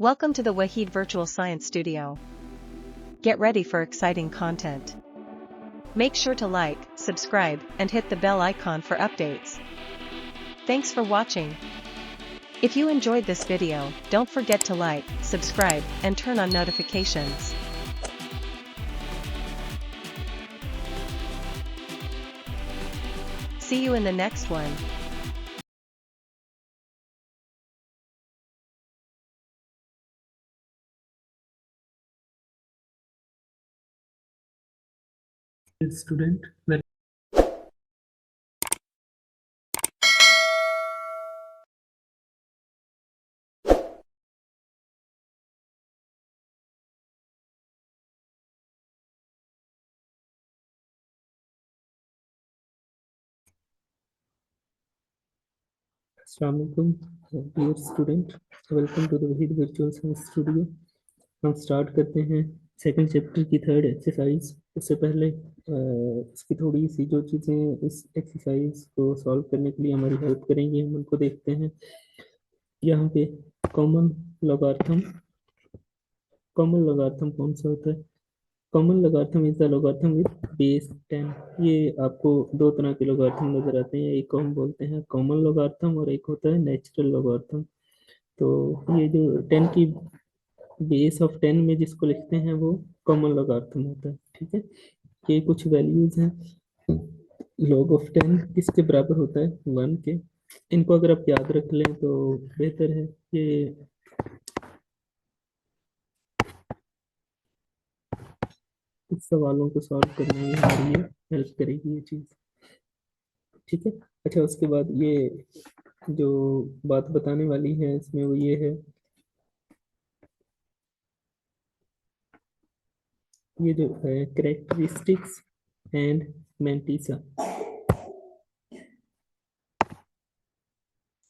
Welcome to the Wahid Virtual Science Studio. Get ready for exciting content. Make sure to like, subscribe, and hit the bell icon for updates. Thanks for watching. If you enjoyed this video, don't forget to like, subscribe, and turn on notifications. See you in the next one. Student, Assalamu alaikum, dear student. Welcome to the Wahid Virtual Science Studio. हम start करते हैं second chapter की third exercise. उससे पहले इसकी थोड़ी सी जो चीज़ें इस एक्सरसाइज को सॉल्व करने के लिए हमारी हेल्प करेंगी, हम उनको देखते हैं। यहाँ पे कॉमन लॉगरिथम कौन सा होता है? Common logarithm is the logarithm with base 10। ये आपको दो तरह के लॉगरिथम नजर आते हैं, एक को हम बोलते हैं कॉमन लॉगरिथम और एक होता है नेचुरल लॉगरिथम। तो ये जो 10 की बेस ऑफ 10 में जिसको लिखते हैं वो कॉमन लॉगरिथम होता है। ठीक है, ये कुछ वैल्यूज हैं। लॉग ऑफ 10 किसके बराबर होता है? 1 के। इनको अगर आप याद रख लें तो बेहतर है। ये इस सवालों को सॉल्व करने में हमारी ये हेल्प करेगी ये चीज़। ठीक है, अच्छा उसके बाद ये जो बात बताने वाली है इसमें वो ये है, ये जो है characteristics and mantissa.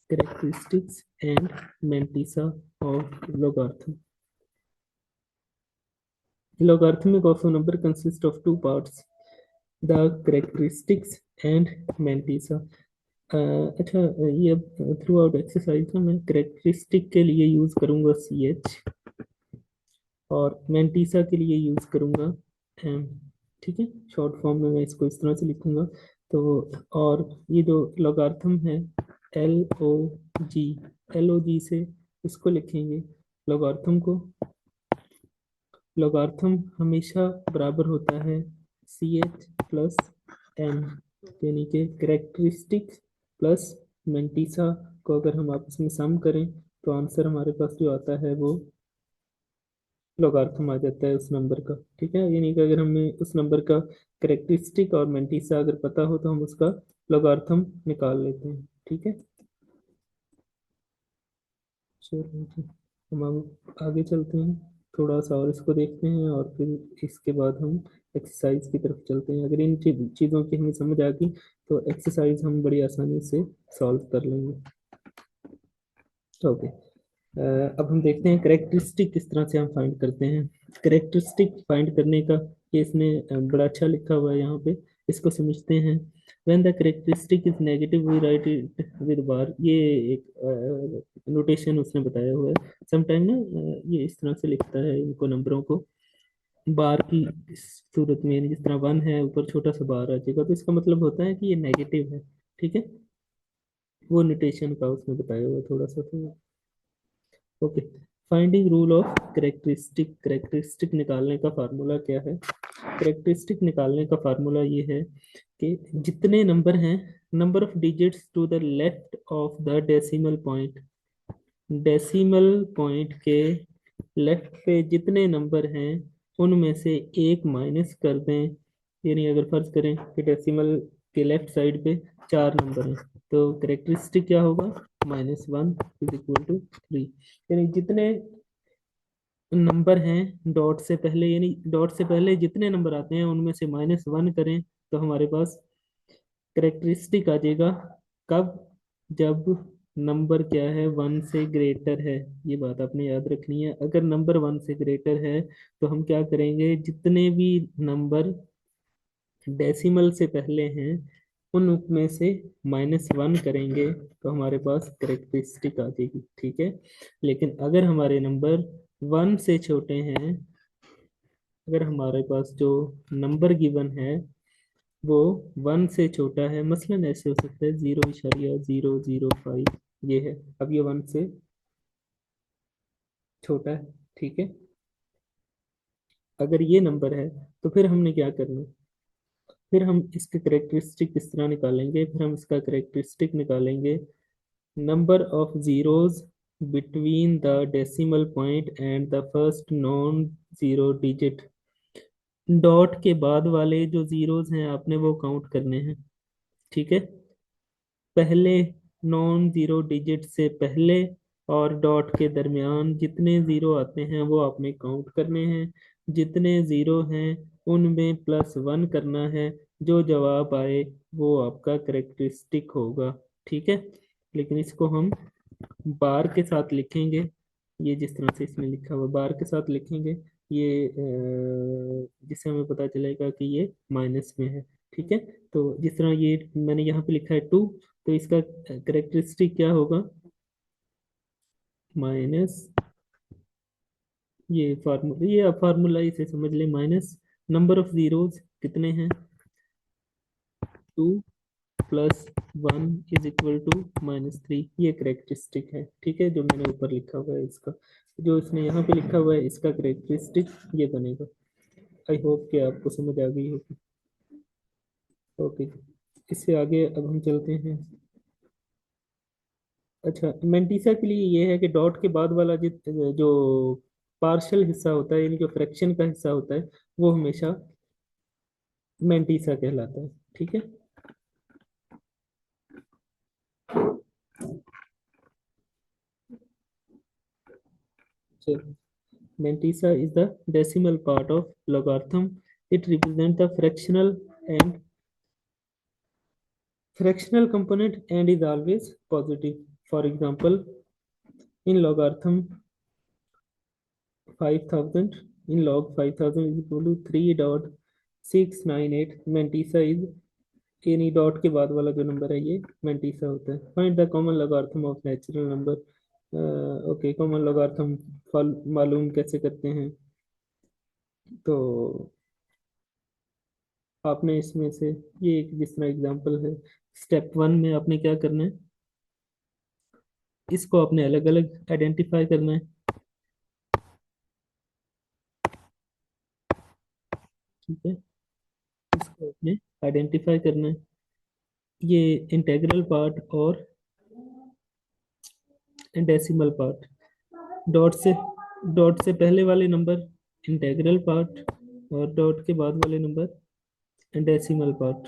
Characteristics and mantissa of logarithm. Logarithmic of a number consists of two parts, the characteristics and mantissa. अच्छा, ये थ्रू आउट एक्सरसाइज में मैं करेक्टरिस्टिक के लिए यूज करूंगा CH और मेंटिसा के लिए यूज करूंगा M। ठीक है, शॉर्ट फॉर्म में मैं इसको इस तरह से लिखूंगा। तो और ये जो लॉगरिथम है LOG, LOG से इसको लिखेंगे लॉगरिथम को। लॉगरिथम हमेशा बराबर होता है CH प्लस M, यानी कि करेक्टरिस्टिक प्लस मेंटिसा को अगर हम आपस में सम करें तो आंसर हमारे पास जो आता है वो लॉगरिथम आ जाता है उस नंबर का। ठीक है, यानी कि अगर हमें उस नंबर का करेक्टरिस्टिक और मेंटिसा अगर पता हो तो हम उसका लॉगरिथम निकाल लेते हैं। ठीक है, चलो जी, हम अब आगे चलते हैं, थोड़ा सा और इसको देखते हैं और फिर इसके बाद हम एक्सरसाइज की तरफ चलते हैं। अगर इन चीज़ों की हमें समझ आ गई तो एक्सरसाइज हम बड़ी आसानी से सॉल्व कर लेंगे। ओके, अब हम देखते हैं करेक्टरिस्टिक किस तरह से हम फाइंड करते हैं। करेक्टरिस्टिक फाइंड करने का ये इसने बड़ा अच्छा लिखा हुआ है यहाँ पे, इसको समझते हैं। When the characteristic is negative we write it with bar. ये एक नोटेशन उसने बताया हुआ है। समटाइम ना ये इस तरह से लिखता है इनको, नंबरों को बार की सूरत में, यानी जिस तरह 1 है ऊपर छोटा सा बार आ जाएगा तो इसका मतलब होता है कि ये नेगेटिव है। ठीक है, वो नोटेशन का उसने बताया हुआ थोड़ा सा। तो okay, finding rule of characteristic. Characteristic निकालने का फार्मूला क्या है? करेक्टरिस्टिक निकालने का फार्मूला ये है कि जितने नंबर हैं, number of digits to the left of the decimal point, decimal point के लेफ्ट पे जितने नंबर हैं उनमें से एक माइनस कर दें। यानी अगर फर्ज करें कि डेसिमल के लेफ्ट साइड पे 4 नंबर हैं तो करेक्टरिस्टिक क्या होगा? -1 इज इक्वल टू 3। यानी जितने नंबर हैं डॉट से पहले, यानी डॉट से पहले जितने नंबर आते हैं उनमें से -1 करें तो हमारे पास करेक्टरिस्टिक आ जाएगा। कब? जब नंबर क्या है? 1 से ग्रेटर है। ये बात आपने याद रखनी है। अगर नंबर 1 से ग्रेटर है तो हम क्या करेंगे, जितने भी नंबर डेसिमल से पहले हैं उन में से -1 करेंगे तो हमारे पास करेक्टरिस्टिक आ जाएगी, ठीक है। लेकिन अगर हमारे नंबर 1 से छोटे हैं, अगर हमारे पास जो नंबर गिवन है वो 1 से छोटा है, मसलन ऐसे हो सकता है 0.005, ये है। अब ये 1 से छोटा है, ठीक है। अगर ये नंबर है तो फिर हमने क्या करना है, फिर हम इसके करेक्टरिस्टिक किस तरह निकालेंगे, फिर हम इसका करेक्टरिस्टिक निकालेंगे number of zeros between the decimal point and the first non zero digit. Dot के बाद वाले जो जीरोज हैं आपने वो काउंट करने हैं, ठीक है। पहले नॉन जीरो डिजिट से पहले और डॉट के दरमियान जितने जीरो आते हैं वो आपने काउंट करने हैं। जितने जीरो हैं उनमें +1 करना है। जो जवाब आए वो आपका करेक्टरिस्टिक होगा, ठीक है। लेकिन इसको हम बार के साथ लिखेंगे, ये जिस तरह से इसमें लिखा हुआ बार के साथ लिखेंगे, ये जिससे हमें पता चलेगा कि ये माइनस में है, ठीक है। तो जिस तरह ये मैंने यहाँ पे लिखा है 2, तो इसका करेक्टरिस्टिक क्या होगा, माइनस, ये फार्मूला, ये आप फार्मूला इसे समझ लें, माइनस नंबर ऑफ जीरोज कितने हैं, 2 + 1 = -3, ये करेक्टरिस्टिक है, ठीक है। जो मैंने ऊपर लिखा हुआ है इसका, जो इसने यहाँ पे लिखा हुआ है इसका करेक्टरिस्टिक ये बनेगा। आई होप कि आपको समझ आ गई होगी। ओके, इससे आगे अब हम चलते हैं। अच्छा, मेंटिसा के लिए ये है कि डॉट के बाद वाला जो पार्शियल हिस्सा होता है, यानी जो फ्रैक्शन का हिस्सा होता है, वो हमेशा मेंटिसा कहलाता है, ठीक है। चलो, Mantissa is the decimal part of logarithm. It represents the fractional component and is always positive. For example, in logarithm 5000, in log 5000 is equal to 3.698, Mantissa is any dot के बाद वाला जो नंबर है ये मेंटिसा होता है। Find the common logarithm of natural number. Okay, common logarithm मालूम कैसे करते हैं, तो आपने इसमें से ये एक जिस तरह एग्जांपल है, स्टेप 1 में आपने क्या करना है, इसको आपने अलग अलग आइडेंटिफाई करना है, ठीक है। इसको आपने आइडेंटिफाई करना है, ये इंटेग्रल पार्ट और डेसिमल पार्ट। डॉट से डॉट से पहले वाले नंबर इंटेग्रल पार्ट, और डॉट के बाद वाले नंबर डेसिमल पार्ट।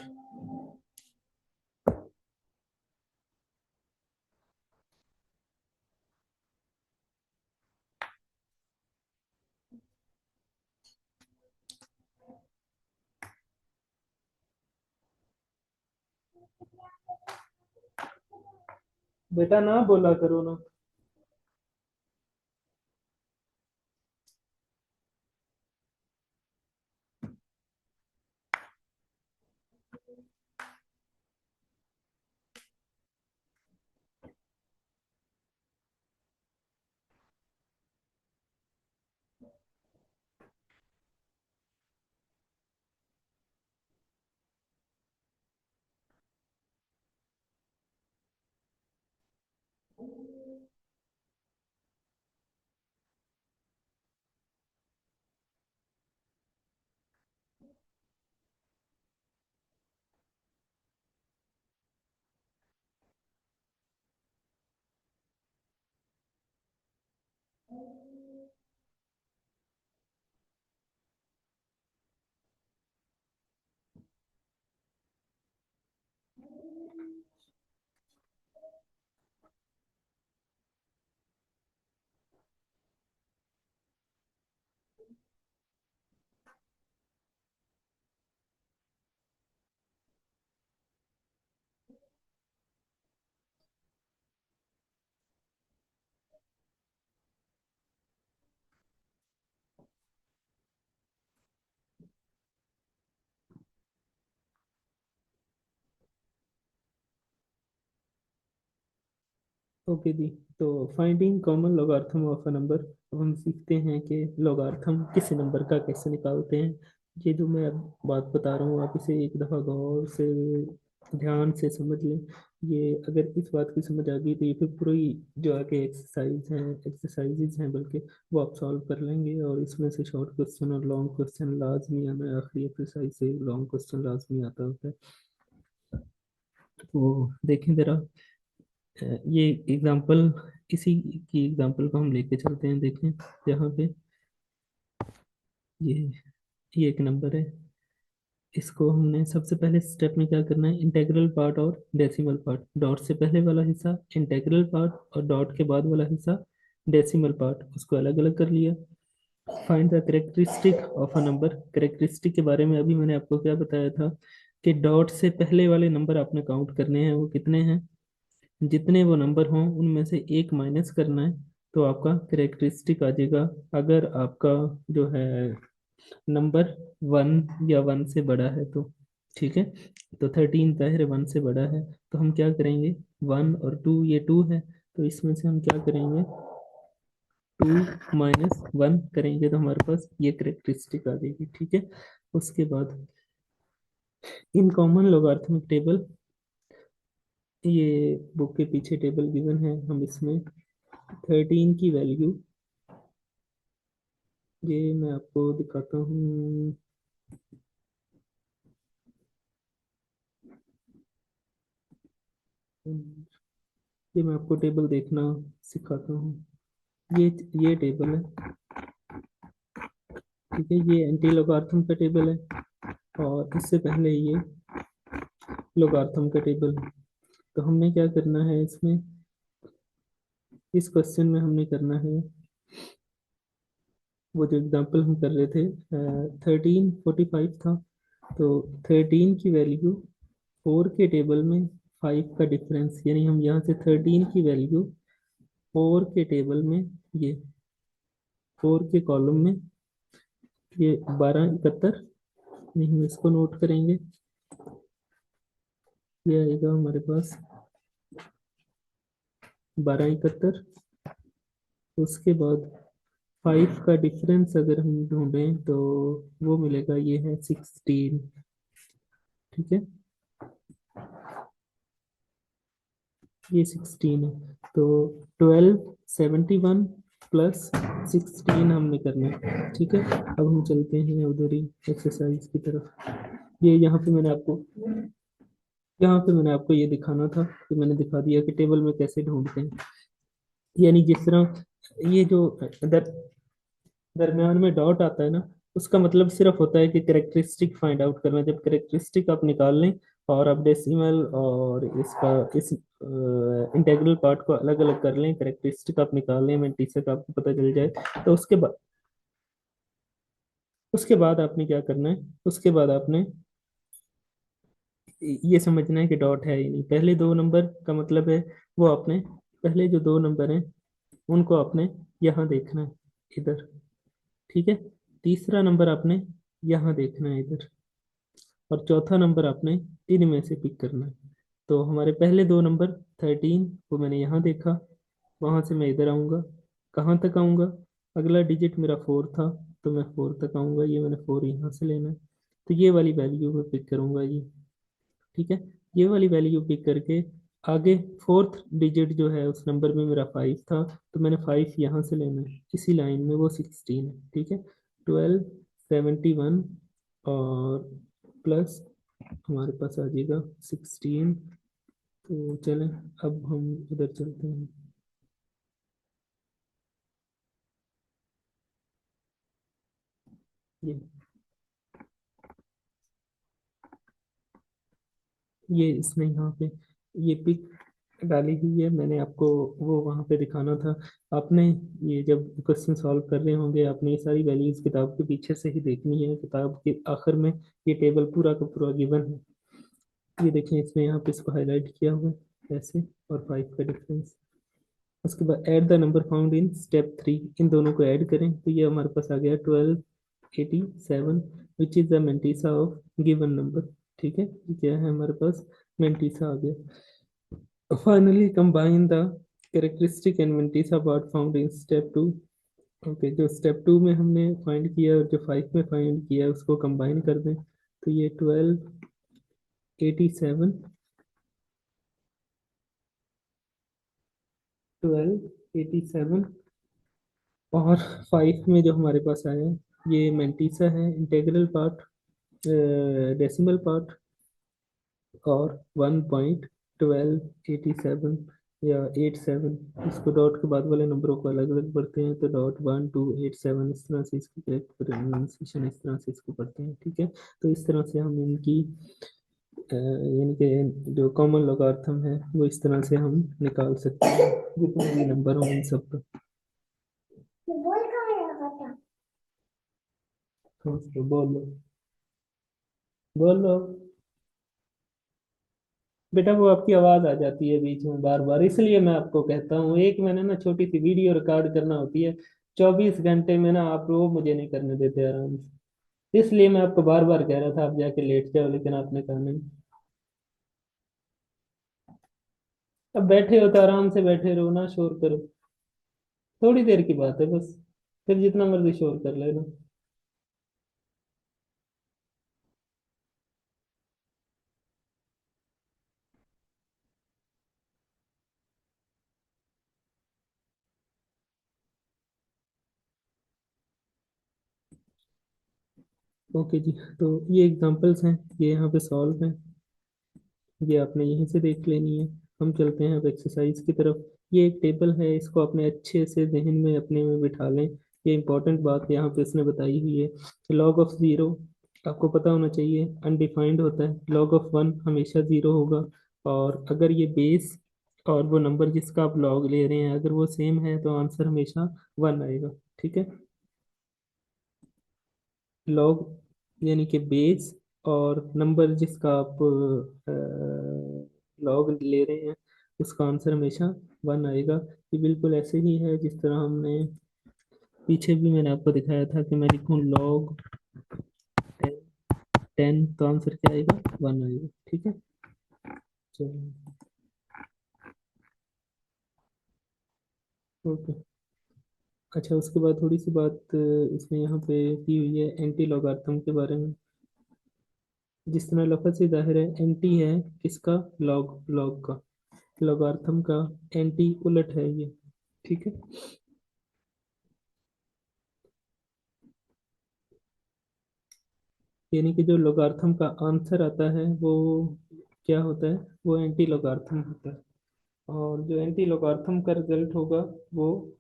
बेटा ना बोला करो ना। ओके जी। तो finding common logarithm of a number, अब हम सीखते हैं कि लॉगरिथम किसी नंबर का कैसे निकालते हैं। ये जो मैं अब बात बता रहा हूँ, आप इसे एक दफ़ा गौर से ध्यान से समझ लें। ये अगर इस बात की समझ आ गई तो ये फिर पूरी जो आगे एक्सरसाइजेज हैं बल्कि, वो आप सॉल्व कर लेंगे। और इसमें से शॉर्ट क्वेश्चन और लॉन्ग क्वेश्चन लाजमी आना है, आखिरी एक्सरसाइज से लॉन्ग क्वेश्चन लाजमी आता होता है। तो देखें जरा, ये एग्जांपल, इसी की एग्जांपल को हम लेके चलते हैं। देखें यहाँ पे, ये ये एक नंबर है। इसको हमने सबसे पहले स्टेप में क्या करना है, इंटेग्रल पार्ट और डेसिमल पार्ट, डॉट से पहले वाला हिस्सा इंटेग्रल पार्ट और डॉट के बाद वाला हिस्सा डेसिमल पार्ट, उसको अलग अलग कर लिया। Find the characteristic of a number, characteristic के बारे में अभी मैंने आपको क्या बताया था कि डॉट से पहले वाले नंबर आपने काउंट करने हैं, वो कितने हैं, जितने वो नंबर हों उनमें से एक माइनस करना है, तो आपका करेक्टरिस्टिक आ जाएगा। अगर आपका जो है नंबर वन या वन से बड़ा है तो, ठीक है। तो 13 जाहिर है वन से बड़ा है, तो हम क्या करेंगे, वन और टू, ये टू है, तो इसमें से हम क्या करेंगे, टू माइनस वन करेंगे, तो हमारे पास ये करेक्टरिस्टिक आ जाएगी, ठीक है। उसके बाद इन कॉमन लोगारिथमिक टेबल, ये बुक के पीछे टेबल गिवन है, हम इसमें 13 की वैल्यू, ये मैं आपको दिखाता हूँ। ये मैं आपको टेबल देखना सिखाता हूँ। ये ये टेबल है, ठीक है। ये एंटी लोगारिथम का टेबल है, और इससे पहले ये लोगारिथम का टेबल है। तो हमने क्या करना है इसमें, इस क्वेश्चन में हमने करना है, वो जो एग्जांपल हम कर रहे थे, 1345 था, तो 13 की वैल्यू फोर के टेबल में फाइव का डिफरेंस, यानी हम यहाँ से 13 की वैल्यू फोर के टेबल में, ये फोर के कॉलम में, ये 1271, नहीं हम इसको नोट करेंगे, ये आएगा हमारे पास 1271। उसके बाद फाइव का डिफरेंस अगर हम ढूंढें तो वो मिलेगा, ये है 16, ठीक है। ये 16 है, तो 1271 प्लस 16 हमने करना है, ठीक है। अब हम चलते हैं उधर ही एक्सरसाइज की तरफ। ये यहाँ पे मैंने आपको ये दिखाना था कि मैंने दिखा दिया कि टेबल में कैसे ढूंढते हैं। यानी जिस तरह ये जो दर, दरम्यान में डॉट आता है ना, उसका मतलब सिर्फ होता है कि करेक्टरिस्टिक फाइंड आउट करना। जब करेक्टरिस्टिक आप निकाल लें और आप डेसिमल और इसका इस इंटेग्रल पार्ट को अलग अलग कर लें, करेक्टरिस्टिक आप निकाल लें, मैंटीसा का आपको पता चल जाए, तो उसके बाद आपने क्या करना है, उसके बाद आपने ये समझना है कि डॉट है या नहीं। पहले दो नंबर का मतलब है, वो आपने पहले जो दो नंबर हैं उनको आपने यहाँ देखना है, इधर, ठीक है। तीसरा नंबर आपने यहाँ देखना है, इधर। और चौथा नंबर आपने इनमें से पिक करना है। तो हमारे पहले दो नंबर 13 को मैंने यहाँ देखा, वहां से मैं इधर आऊँगा, कहाँ तक आऊँगा, अगला डिजिट मेरा फोर था, तो मैं फोर तक आऊँगा, ये मैंने फोर यहाँ से लेना है, तो ये वाली वैल्यू मैं पिक करूँगा, ये, ठीक है। ये वाली वैल्यू पिक करके आगे फोर्थ डिजिट जो है उस नंबर में मेरा फाइव था, तो मैंने फाइव यहाँ से लेना है, इसी लाइन में वो 16 है, ठीक है। 1271 और प्लस हमारे पास आ जाएगा 16। तो चलें, अब हम उधर चलते हैं। ये इसमें यहाँ पे ये पिक डाली हुई है, मैंने आपको वो वहाँ पे दिखाना था। आपने ये जब क्वेश्चन सॉल्व कर रहे होंगे, आपने ये सारी वैल्यूज किताब के पीछे से ही देखनी है, किताब के आखिर में ये टेबल पूरा का पूरा गिवन है। ये देखें, इसमें यहाँ पे इसको हाईलाइट किया हुआ है ऐसे, और फाइव का डिफरेंस। उसके बाद add the number found in step three, इन दोनों को ऐड करें, तो ये हमारे पास आ गया 1287, which is the mantissa of given number, ठीक है। ये क्या है हमारे पास, मेंटीसा आ गया। Finally combine the characteristic and mantissa part found in step two. Okay, जो स्टेप टू में हमने फाइंड किया और जो 5 में फाइंड किया उसको कंबाइन कर दें, तो ये 1287, 1287 और 5 में जो हमारे पास आया है ये मेंटिसा है, इंटेग्रल पार्ट, डेसिमल पार्ट, और 1.1287 या 87, इसको डॉट के बाद वाले नंबरों को अलग अलग पढ़ते हैं, तो .1287 इस तरह से इसकी करेक्ट प्रोनाउंसिएशन इस तरह से इसको पढ़ते हैं। ठीक है, तो इस तरह से हम इनकी यानी कि जो कॉमन लॉगरिथम है वो इस तरह से हम निकाल सकते हैं, जितने भी नंबर हों इन सब का। बोलो बोलो बेटा, वो आपकी आवाज आ जाती है बीच में बार बार, इसलिए मैं आपको कहता हूँ, एक मैंने ना छोटी सी वीडियो रिकॉर्ड करना होती है 24 घंटे में ना, आप वो मुझे नहीं करने देते आराम से, इसलिए मैं आपको बार बार कह रहा था आप जाके लेट जाओ, लेकिन आपने कहा नहीं। अब बैठे हो तो आराम से बैठे रहो ना, शोर करो, थोड़ी देर की बात है बस, फिर जितना मर्जी शोर कर लेना। ओके जी, तो ये एग्जांपल्स हैं, ये यहाँ पे सॉल्व हैं, ये आपने यहीं से देख लेनी है। हम चलते हैं अब एक्सरसाइज की तरफ। ये एक टेबल है, इसको अपने अच्छे से जहन में अपने में बिठा लें। ये इंपॉर्टेंट बात यहाँ पे इसने बताई हुई है। लॉग ऑफ जीरो आपको पता होना चाहिए, अनडिफाइंड होता है। लॉग ऑफ वन हमेशा जीरो होगा, और अगर ये बेस और वो नंबर जिसका आप लॉग ले रहे हैं अगर वो सेम है तो आंसर हमेशा वन आएगा। ठीक है, लॉग यानी कि बेस और नंबर जिसका आप लॉग ले रहे हैं उसका आंसर हमेशा वन आएगा। ये बिल्कुल ऐसे ही है जिस तरह हमने पीछे भी मैंने आपको दिखाया था कि मैं लिखूं लॉग 10 तो आंसर क्या आएगा, वन आएगा। ठीक है, चलो ओके। अच्छा, उसके बाद थोड़ी सी बात इसमें यहाँ पे की हुई है एंटी लॉगार्थम के बारे में। जिस तरह लफज से जाहिर है, एंटी है किसका, लॉग, लॉग का, लॉगार्थम का एंटी उलट है ये। ठीक है, यानी कि जो लॉगार्थम का आंसर आता है वो क्या होता है, वो एंटी लॉगार्थम होता है, और जो एंटी लॉगार्थम का रिजल्ट होगा वो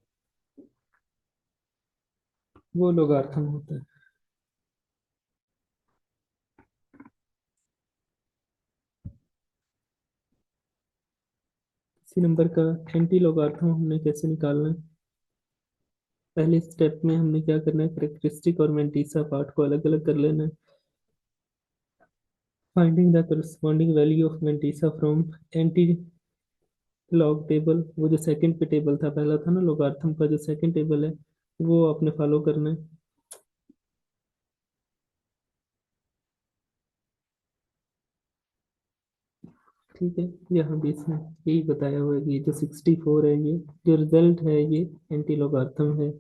वो लॉगार्थम होता है। इसी नंबर का एंटी लॉगार्थम हमने कैसे निकालना है, पहले स्टेप में हमने क्या करना है, करेक्टरिस्टिक और मेंटिसा पार्ट को अलग अलग कर लेना है। Finding the corresponding value of mantissa from anti log table, वो जो सेकंड पे टेबल था, पहला था ना लॉगार्थम का, जो सेकंड टेबल है वो आपने फॉलो करना है। ठीक है, यहाँ भी इसमें यही बताया हुआ है कि ये जो 64 है, ये जो रिजल्ट है ये एंटी लॉगार्थम है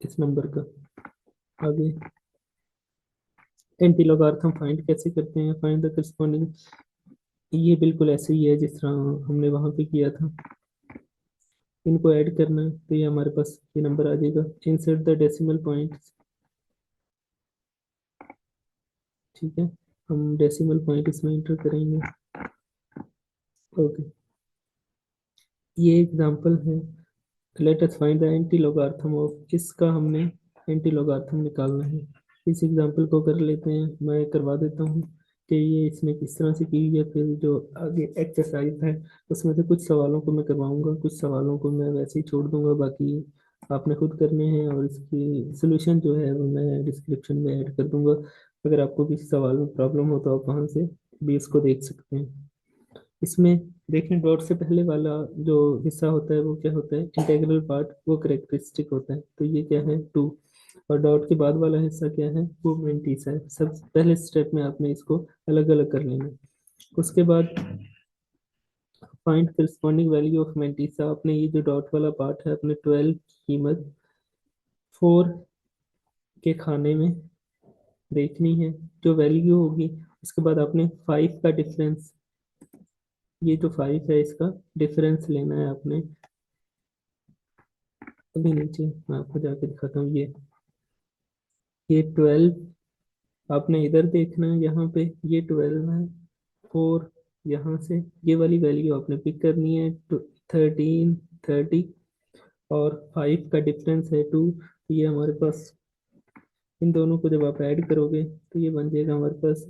इस नंबर का। आगे एंटी लॉगार्थम फाइंड कैसे करते हैं, फाइंड द करस्पॉन्डिंग, ये बिल्कुल ऐसे ही है जिस तरह हमने वहां पे किया था। इनको ऐड करना है तो ये हमारे पास ये नंबर आ जाएगा। इंसर्ट द डेसिमल पॉइंट, ठीक है, हम डेसिमल पॉइंट इसमें इंटर करेंगे। ओके, ये एग्जांपल है। Let us find the anti logarithm of, इसका हमने एंटी लॉगार्थम निकालना है। इस एग्जांपल को कर लेते हैं, मैं करवा देता हूँ कि ये इसने किस तरह से की है। फिर जो आगे एक्सरसाइज है उसमें से कुछ सवालों को मैं करवाऊंगा, कुछ सवालों को मैं वैसे ही छोड़ दूंगा, बाकी आपने खुद करने हैं, और इसकी सोल्यूशन जो है वो मैं डिस्क्रिप्शन में ऐड कर दूंगा। अगर आपको किसी सवाल में प्रॉब्लम हो तो आप वहाँ से भी इसको देख सकते हैं। इसमें देखें, डॉट से पहले वाला जो हिस्सा होता है वो क्या होता है, इंटेग्रल पार्ट, वो करेक्टरिस्टिक होता है, तो ये क्या है, टू। और डॉट के बाद वाला हिस्सा क्या है, वो मेंटिस है। सब पहले स्टेप में आपने इसको अलग अलग कर लेना है। उसके बाद find corresponding value of mantissa, आपने ये जो डॉट वाला पार्ट है अपने 12 की कीमत 4 के खाने में देखनी है, जो वैल्यू होगी। उसके बाद आपने 5 का डिफरेंस, ये जो 5 है इसका डिफरेंस लेना है आपने। अभी नीचे मैं आपको जाके दिखाता हूँ, ये 12 आपने इधर देखना है, यहाँ पे ये 12 है। 4 यहाँ से ये वाली वैल्यू आपने पिक करनी है, 13, 30, और 5 का डिफरेंस है 2। तो ये हमारे पास इन दोनों को जब आप ऐड करोगे तो ये बन जाएगा हमारे पास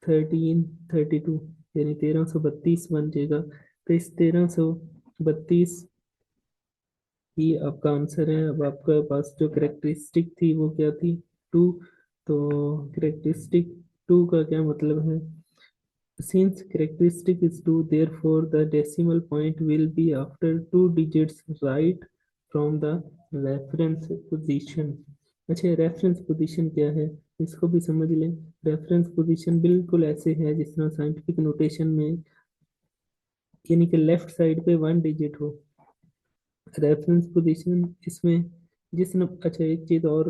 1332, यानी 1332 बन जाएगा। तो इस 1332 ही आपका आंसर है। अब आपका पास जो करेक्टरिस्टिक थी वो क्या थी, 2। तो करेक्टरिस्टिक 2 का क्या मतलब है, since characteristic is 2 therefore the decimal point will be after 2 digits right from the reference position। अच्छा, रेफरेंस पोजीशन क्या है, इसको भी समझ लें। रेफरेंस पोजीशन बिल्कुल ऐसे है जिस तरह साइंटिफिक नोटेशन में, यानी कि लेफ्ट साइड पे 1 डिजिट हो। रेफरेंस पोजीशन इसमें अच्छा एक चीज़ और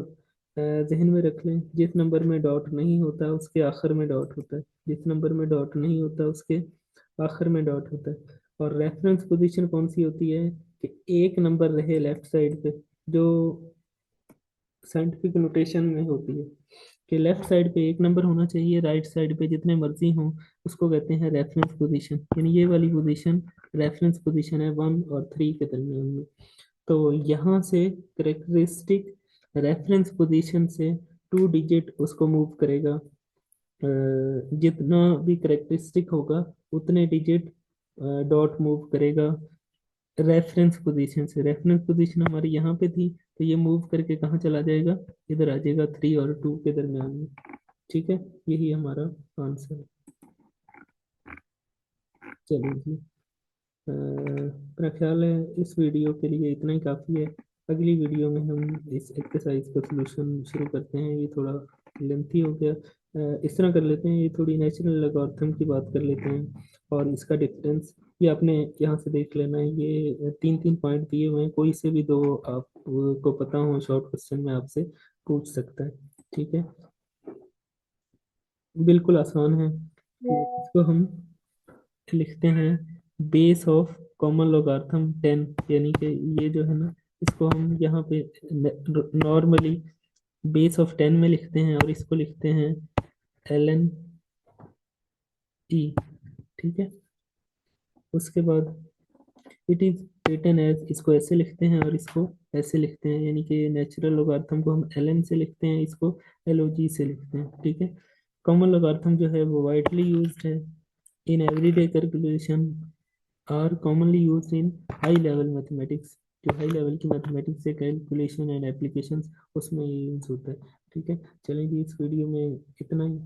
जहन में रख लें, जिस नंबर में डॉट नहीं होता उसके आखिर में डॉट होता है, जिस नंबर में डॉट नहीं होता उसके आखिर में डॉट होता है। और रेफरेंस पोजीशन कौन सी होती है कि एक नंबर रहे लेफ्ट साइड पे, जो साइंटिफिक नोटेशन में होती है कि लेफ्ट साइड पे एक नंबर होना चाहिए, राइट साइड पे जितने मर्जी हों, उसको कहते हैं रेफरेंस पोजीशन। यानी ये वाली पोजीशन रेफरेंस पोजीशन है 1 और 3 के दरमियान में। तो यहाँ से करेक्टरिस्टिक रेफरेंस पोजीशन से 2 डिजिट उसको मूव करेगा। जितना भी करेक्टरिस्टिक होगा उतने डिजिट डॉट मूव करेगा रेफरेंस पोजीशन से। रेफरेंस पोजीशन हमारी यहाँ पे थी, तो ये मूव करके कहाँ चला जाएगा, इधर आ जाएगा 3 और 2 के दरमियान में। ठीक है, यही हमारा आंसर है। चलिए जी, मेरा ख्याल है इस वीडियो के लिए इतना ही काफ़ी है। अगली वीडियो में हम इस एक्सरसाइज का सलूशन शुरू करते हैं। ये थोड़ा लेंथी हो गया, इस तरह कर लेते हैं, ये थोड़ी नेचुरल लॉगरिथम की बात कर लेते हैं। और इसका डिफरेंस ये आपने यहाँ से देख लेना है, ये 3-3 पॉइंट दिए हुए हैं, कोई से भी दो आपको पता हो शॉर्ट क्वेश्चन में आपसे पूछ सकता है। ठीक है, बिल्कुल आसान है। इसको हम लिखते हैं बेस ऑफ कॉमन लोगार्थम 10, यानी कि ये जो है ना, इसको हम यहाँ पे नॉर्मली बेस ऑफ 10 में लिखते हैं और इसको लिखते हैं ln e। ठीक है, उसके बाद इट इज रिटन एज, इसको ऐसे लिखते हैं और इसको ऐसे लिखते हैं, यानी कि नेचुरल लोगार्थम को हम ln से लिखते हैं, इसको log से लिखते हैं। ठीक है, कॉमन लोगार्थम जो है वो वाइडली यूज्ड है in everyday calculation, are commonly used in high level mathematics. जो हाई लेवल की मैथमेटिक्स है, कैलकुलेशन एंड एप्लीकेशंस, उसमें ये यूज होता है। ठीक है, चलें जी, इस वीडियो में इतना ही।